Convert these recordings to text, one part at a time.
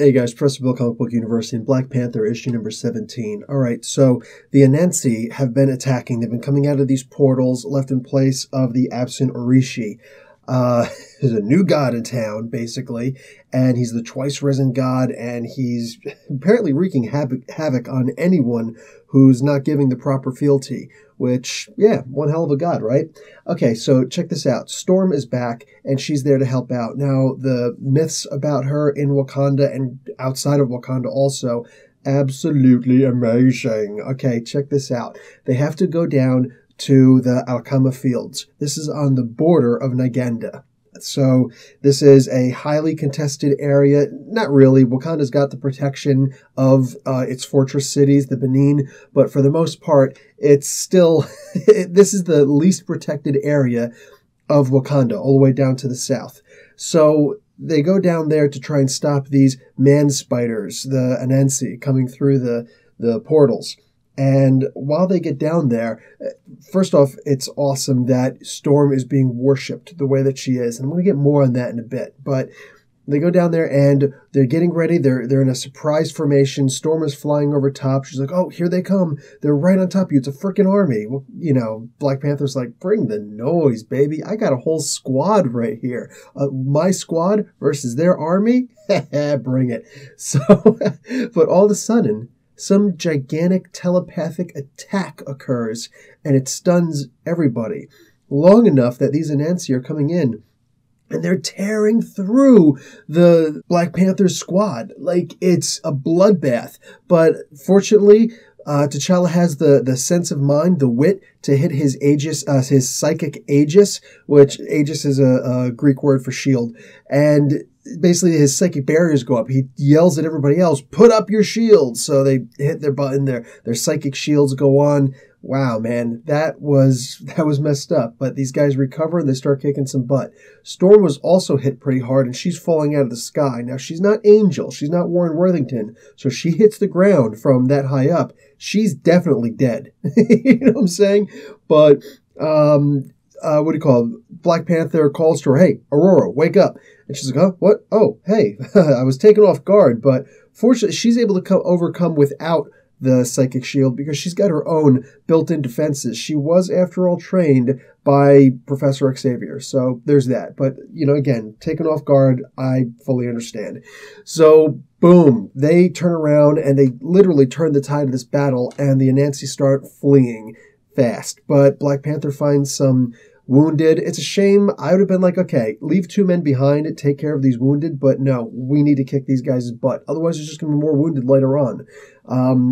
Hey guys, Professor Bill, Comic Book University, and Black Panther, issue number 17. Alright, so the Anansi have been attacking. They've been coming out of these portals left in place of the absent Orishi. There's a new god in town, basically, and he's the twice-risen god, and he's apparently wreaking havoc on anyone who's not giving the proper fealty, which, yeah, one hell of a god, right? Okay, so check this out. Storm is back, and she's there to help out. Now, the myths about her in Wakanda and outside of Wakanda also, absolutely amazing. Okay, check this out. They have to go down to the Alkama Fields. This is on the border of Naganda. So this is a highly contested area. Not really. Wakanda's got the protection of its fortress cities, the Benin, but for the most part, it's still, this is the least protected area of Wakanda, all the way down to the south. So they go down there to try and stop these man-spiders, the Anansi, coming through the portals. And while they get down there, first off, it's awesome that Storm is being worshipped the way that she is. And I'm going to get more on that in a bit. But they go down there and they're getting ready. They're in a surprise formation. Storm is flying over top. She's like, oh, here they come. They're right on top of you. It's a freaking army. Well, you know, Black Panther's like, bring the noise, baby. I got a whole squad right here. My squad versus their army? Bring it. So, but all of a sudden, some gigantic telepathic attack occurs, and it stuns everybody long enough that these Anansi are coming in, and they're tearing through the Black Panther squad like it's a bloodbath. But fortunately, T'Challa has the sense of mind, the wit to hit his Aegis, his psychic Aegis, which Aegis is a Greek word for shield, and basically his psychic barriers go up. He yells at everybody else, put up your shields. So they hit their button, their psychic shields go on. Wow, man, that was messed up. But these guys recover and they start kicking some butt. Storm was also hit pretty hard and she's falling out of the sky. Now, she's not Angel. She's not Warren Worthington. So she hits the ground from that high up. She's definitely dead. You know what I'm saying? But, what do you call it? Black Panther calls to her, hey, Aurora, wake up. And she's like, huh, what? Oh, hey, I was taken off guard. But fortunately, she's able to overcome without the psychic shield because she's got her own built-in defenses. She was, after all, trained by Professor Xavier. So there's that. But, you know, again, taken off guard, I fully understand. So, boom, they turn around and they literally turn the tide of this battle and the Anansi start fleeing fast. But Black Panther finds some wounded. It's a shame. I would have been like, okay, leave 2 men behind, take care of these wounded, but no, we need to kick these guys' butt. Otherwise, there's just going to be more wounded later on.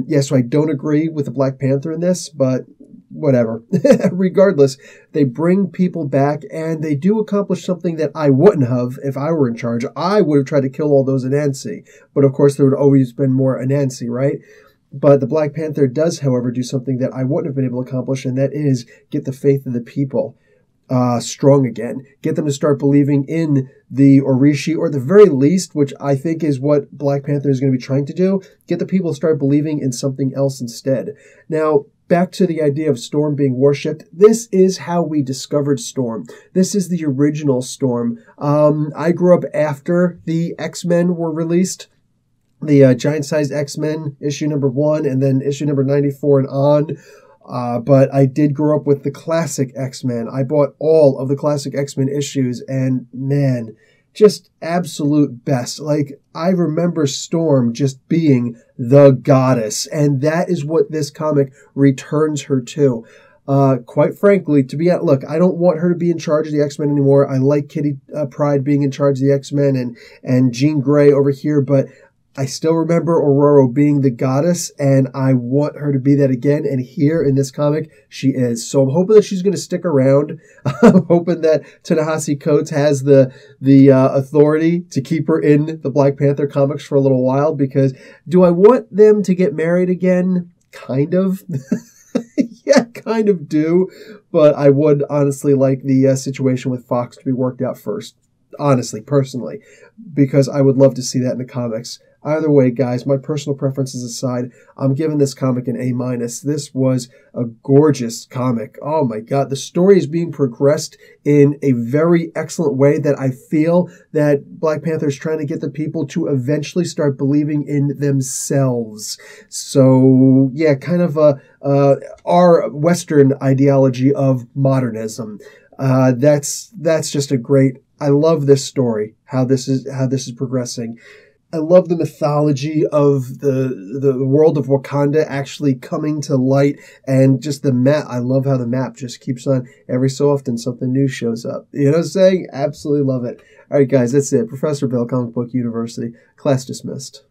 Yeah, so I don't agree with the Black Panther in this, but whatever. Regardless, they bring people back, and they do accomplish something that I wouldn't have if I were in charge. I would have tried to kill all those Anansi, but of course, there would always been more Anansi, right? But the Black Panther does, however, do something that I wouldn't have been able to accomplish, and that is get the faith of the people strong again. Get them to start believing in the Orishi, or the very least, which I think is what Black Panther is going to be trying to do, get the people to start believing in something else instead. Now, back to the idea of Storm being worshipped. This is how we discovered Storm. This is the original Storm. I grew up after the X-Men were released. The giant-sized X-Men, issue number 1, and then issue number 94 and on. But I did grow up with the classic X-Men. I bought all of the classic X-Men issues, and man, just absolute best. Like, I remember Storm just being the goddess, and that is what this comic returns her to. Quite frankly, look, I don't want her to be in charge of the X-Men anymore. I like Kitty Pryde being in charge of the X-Men and Jean Grey over here, but I still remember Aurora being the goddess, and I want her to be that again. And here in this comic, she is. So I'm hoping that she's going to stick around. I'm hoping that Ta-Nehisi Coates has the authority to keep her in the Black Panther comics for a little while. Because do I want them to get married again? Kind of. Yeah, kind of do. But I would honestly like the situation with Fox to be worked out first. Honestly, personally, because I would love to see that in the comics. Either way, guys, my personal preferences aside, I'm giving this comic an A-. This was a gorgeous comic. Oh my God, the story is being progressed in a very excellent way that I feel that Black Panther is trying to get the people to eventually start believing in themselves. So yeah, kind of our Western ideology of modernism. That's just a great. I love this story. How this is progressing. I love the mythology of the world of Wakanda actually coming to light, and just the map. I love how the map just keeps on, every so often something new shows up. You know what I'm saying? Absolutely love it. All right, guys, that's it. Professor Bill, Comic Book University. Class dismissed.